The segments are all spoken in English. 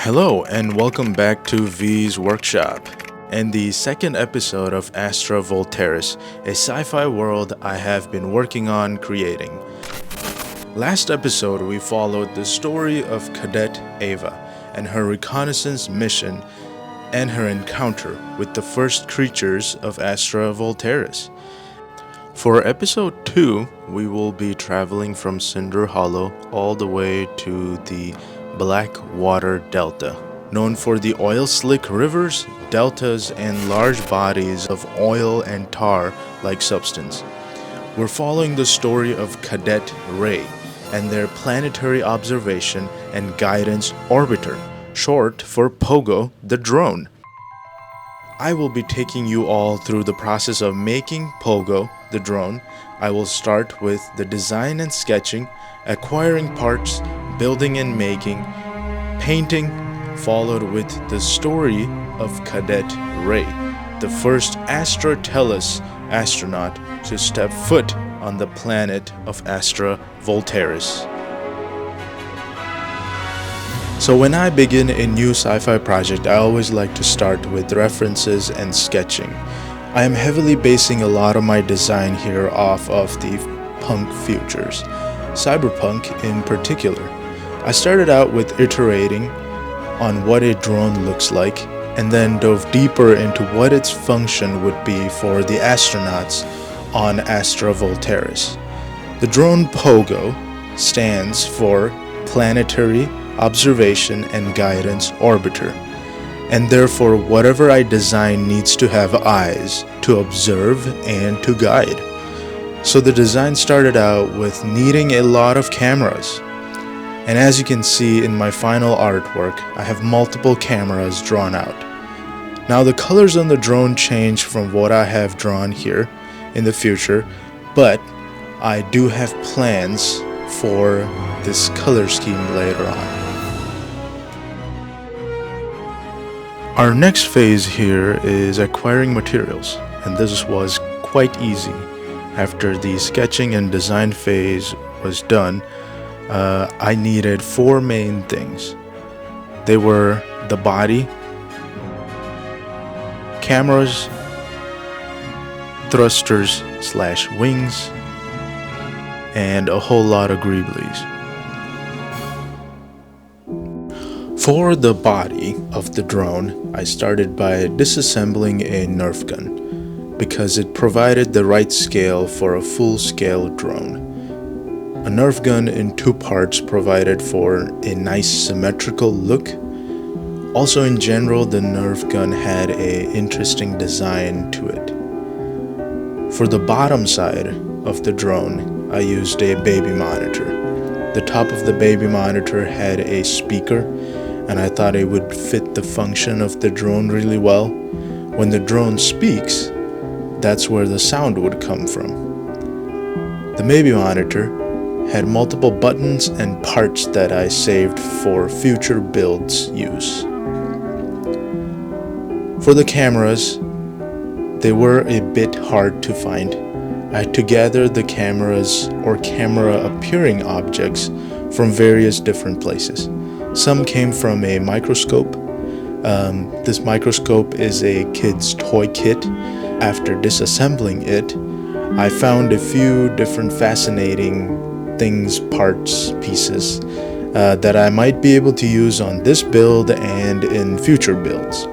Hello and welcome back to V's Workshop and the second episode of Astra Voltaris, a sci-fi world I have been working on creating. Last episode we followed the story of Cadet Ava and her reconnaissance mission and her encounter with the first creatures of Astra Voltaris. For episode 2, we will be traveling from Cinder Hollow all the way to the Blackwater Delta, known for the oil-slick rivers, deltas, and large bodies of oil and tar-like substance. We're following the story of Cadet Ray and their planetary observation and guidance orbiter, short for POGO the drone. I will be taking you all through the process of making POGO the drone. I will start with the design and sketching, acquiring parts, building and making, painting, followed with the story of Cadet Ray, the first Astra astronaut to step foot on the planet of Astra Voltaris. So when I begin a new sci-fi project, I always like to start with references and sketching. I am heavily basing a lot of my design here off of the punk futures, cyberpunk in particular. I started out with iterating on what a drone looks like and then dove deeper into what its function would be for the astronauts on Astra Voltaris. The drone POGO stands for Planetary Observation and Guidance Orbiter, and therefore whatever I design needs to have eyes to observe and to guide. So the design started out with needing a lot of cameras. And as you can see in my final artwork, I have multiple cameras drawn out. Now the colors on the drone change from what I have drawn here in the future, but I do have plans for this color scheme later on. Our next phase here is acquiring materials, and this was quite easy. After the sketching and design phase was done, I needed 4 main things. They were the body, cameras, thrusters / wings, and a whole lot of greeblies. For the body of the drone, I started by disassembling a Nerf gun because it provided the right scale for a full-scale drone. A Nerf gun in 2 parts provided for a nice symmetrical look. Also in general, the Nerf gun had an interesting design to it. For the bottom side of the drone, I used a baby monitor. The top of the baby monitor had a speaker, and I thought it would fit the function of the drone really well. When the drone speaks, that's where the sound would come from. The baby monitor had multiple buttons and parts that I saved for future builds use. For the cameras, they were a bit hard to find. I had to gather the cameras or camera appearing objects from various different places. Some came from a microscope. This microscope is a kid's toy kit. After disassembling it, I found a few different fascinating things, parts, pieces that I might be able to use on this build and in future builds.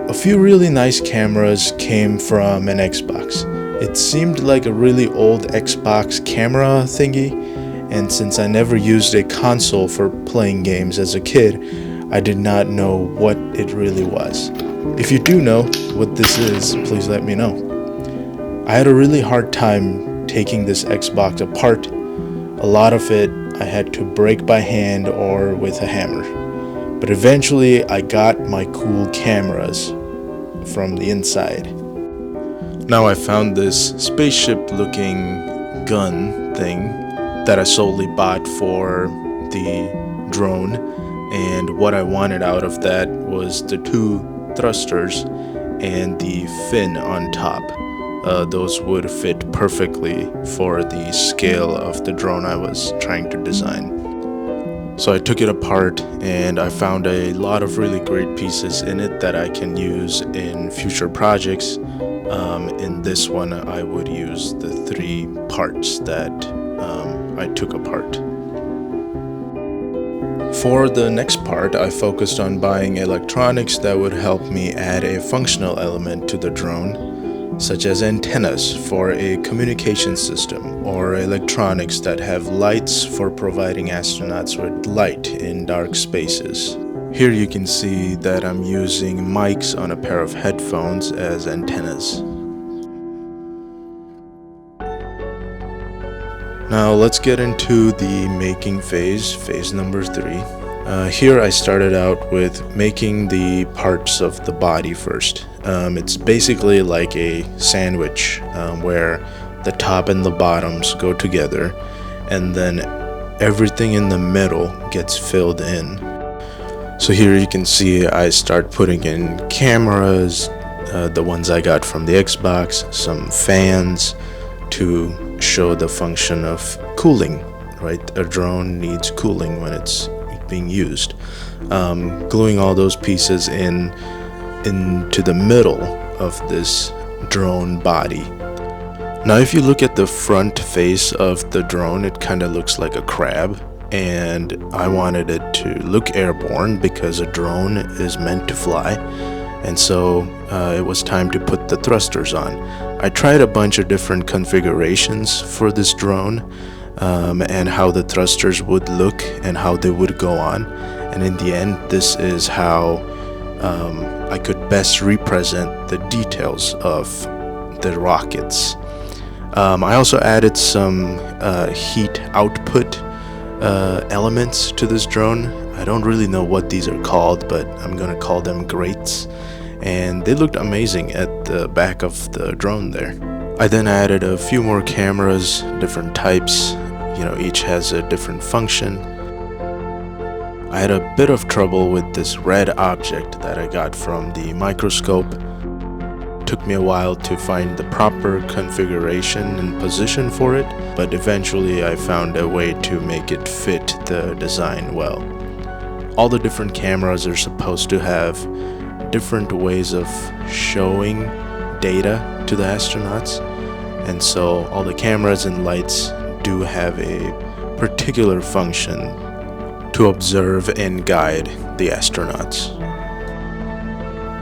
A few really nice cameras came from an Xbox. It seemed like a really old Xbox camera thingy, and since I never used a console for playing games as a kid, I did not know what it really was. If you do know what this is, please let me know. I had a really hard time taking this Xbox apart. A lot of it I had to break by hand or with a hammer. But eventually I got my cool cameras from the inside. Now I found this spaceship looking gun thing that I solely bought for the drone, and what I wanted out of that was the 2 thrusters and the fin on top. Those would fit perfectly for the scale of the drone I was trying to design. So I took it apart and I found a lot of really great pieces in it that I can use in future projects. In this one, I would use the 3 parts that I took apart. For the next part, I focused on buying electronics that would help me add a functional element to the drone, such as antennas for a communication system, or electronics that have lights for providing astronauts with light in dark spaces. Here you can see that I'm using mics on a pair of headphones as antennas. Now let's get into the making phase number 3. Here I started out with making the parts of the body first. It's basically like a sandwich where the top and the bottoms go together, and then everything in the middle gets filled in. So here you can see I start putting in cameras, the ones I got from the Xbox, some fans to show the function of cooling, right? A drone needs cooling when it's being used. Gluing all those pieces into the middle of this drone body. Now if you look at the front face of the drone, it kind of looks like a crab, and I wanted it to look airborne because a drone is meant to fly, and so it was time to put the thrusters on. I tried a bunch of different configurations for this drone and how the thrusters would look and how they would go on, and in the end this is how I could best represent the details of the rockets. I also added some heat output elements to this drone. I don't really know what these are called, but I'm gonna call them grates, and they looked amazing at the back of the drone there. I then added a few more cameras, different types, each has a different function. I had a bit of trouble with this red object that I got from the microscope. It took me a while to find the proper configuration and position for it, but eventually I found a way to make it fit the design well. All the different cameras are supposed to have different ways of showing data to the astronauts, and so all the cameras and lights do have a particular function to observe and guide the astronauts.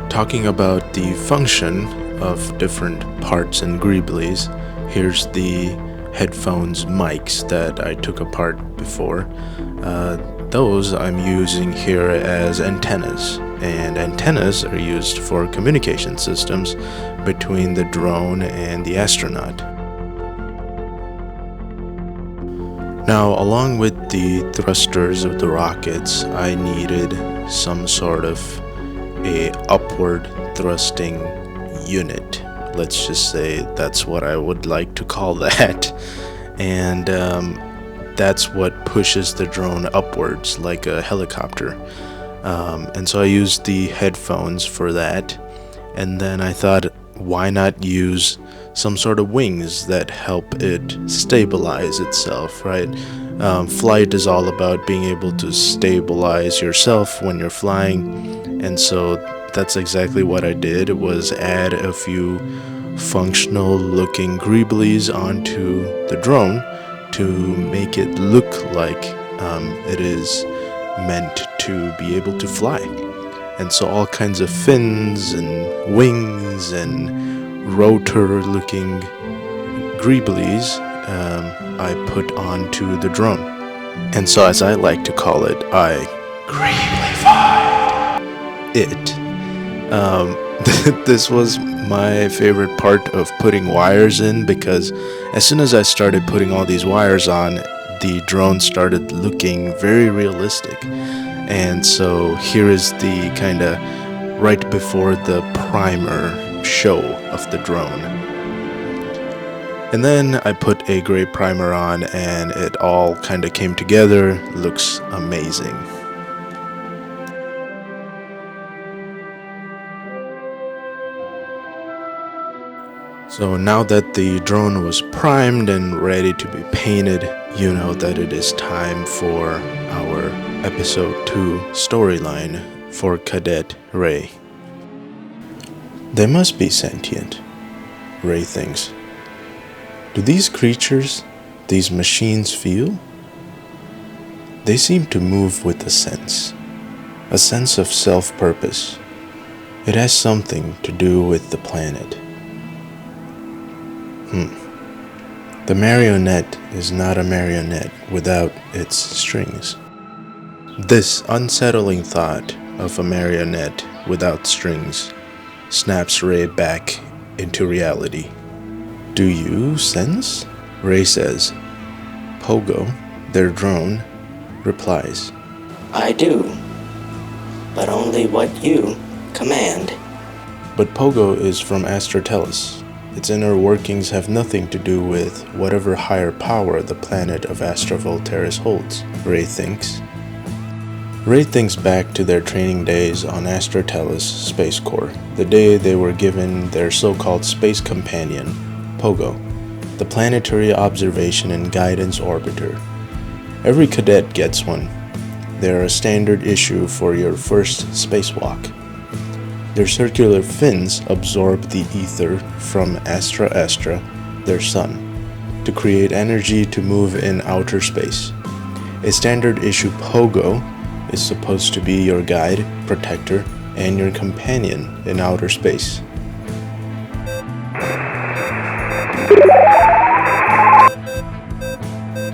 Talking about the function of different parts and greeblies, here's the headphones mics that I took apart before. Those I'm using here as antennas, and antennas are used for communication systems between the drone and the astronaut. Now, along with the thrusters of the rockets, I needed some sort of a upward thrusting unit. Let's just say that's what I would like to call that. And that's what pushes the drone upwards like a helicopter. And so I used the headphones for that. And then I thought, why not use some sort of wings that help it stabilize itself, right? Flight is all about being able to stabilize yourself when you're flying, and so that's exactly what I did, was add a few functional looking greeblies onto the drone to make it look like it is meant to be able to fly. And so all kinds of fins and wings and rotor looking greeblies I put onto the drone. And so, as I like to call it, I greeblified it. This was my favorite part of putting wires in, because as soon as I started putting all these wires on, the drone started looking very realistic. And so here is the kind of right before the primer show of the drone. And then I put a gray primer on, and it all kind of came together. Looks amazing. So now that the drone was primed and ready to be painted, you know that it is time for our episode 2 storyline for Cadet Ray. They must be sentient, Ray thinks. Do these creatures, these machines feel? They seem to move with a sense of self-purpose. It has something to do with the planet. The marionette is not a marionette without its strings. This unsettling thought of a marionette without strings snaps Ray back into reality. Do you sense? Ray says. POGO, their drone, replies. I do, but only what you command. But POGO is from Astra Voltaris. Its inner workings have nothing to do with whatever higher power the planet of Astra Voltaris holds, Ray thinks. Ray thinks back to their training days on Astra Voltaris Space Corps, the day they were given their so-called space companion, POGO, the Planetary Observation and Guidance Orbiter. Every cadet gets one. They are a standard issue for your first spacewalk. Their circular fins absorb the ether from Astra, their sun, to create energy to move in outer space. A standard issue POGO is supposed to be your guide, protector, and your companion in outer space.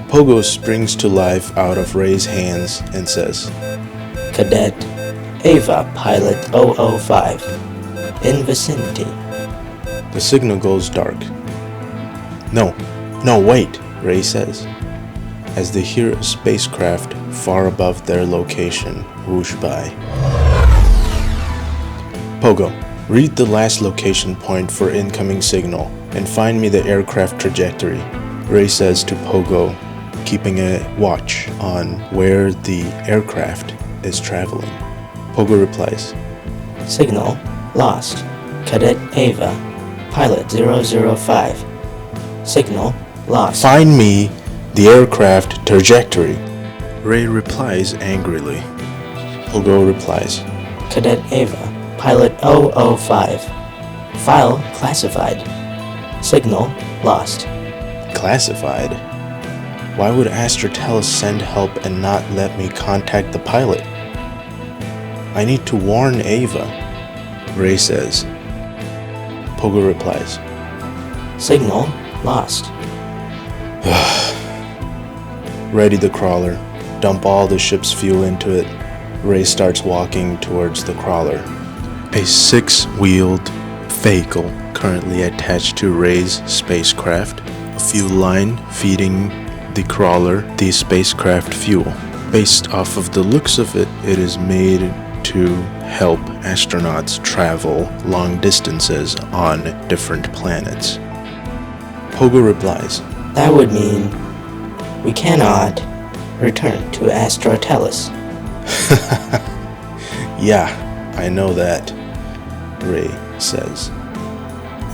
POGO springs to life out of Ray's hands and says, Cadet Ava Pilot 005, in vicinity. The signal goes dark. No, wait, Ray says, as they hear a spacecraft far above their location whoosh by. POGO, read the last location point for incoming signal and find me the aircraft trajectory, Ray says to POGO, keeping a watch on where the aircraft is traveling. POGO replies, Signal lost. Cadet Ava, Pilot 005. Signal lost. Find me the aircraft trajectory. Ray replies angrily. POGO replies, Cadet Ava, Pilot 005. File classified. Signal lost. Classified? Why would Astra Voltaris send help and not let me contact the pilot? I need to warn Ava, Ray says. POGO replies, Signal lost. Ready the crawler. Dump all the ship's fuel into it. Ray starts walking towards the crawler. A 6-wheeled vehicle currently attached to Ray's spacecraft. A fuel line feeding the crawler the spacecraft fuel. Based off of the looks of it, it is made to help astronauts travel long distances on different planets. POGO replies, That would mean we cannot return to Astra Voltaris. Yeah, I know that, Ray says,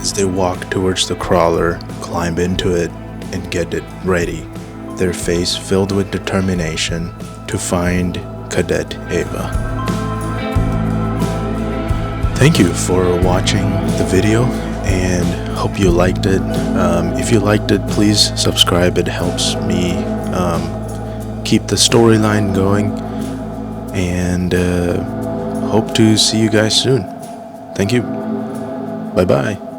as they walk towards the crawler, climb into it, and get it ready, their face filled with determination to find Cadet Ava. Thank you for watching the video and hope you liked it. If you liked it, please subscribe. It helps me keep the storyline going, and hope to see you guys soon. Thank you. Bye bye.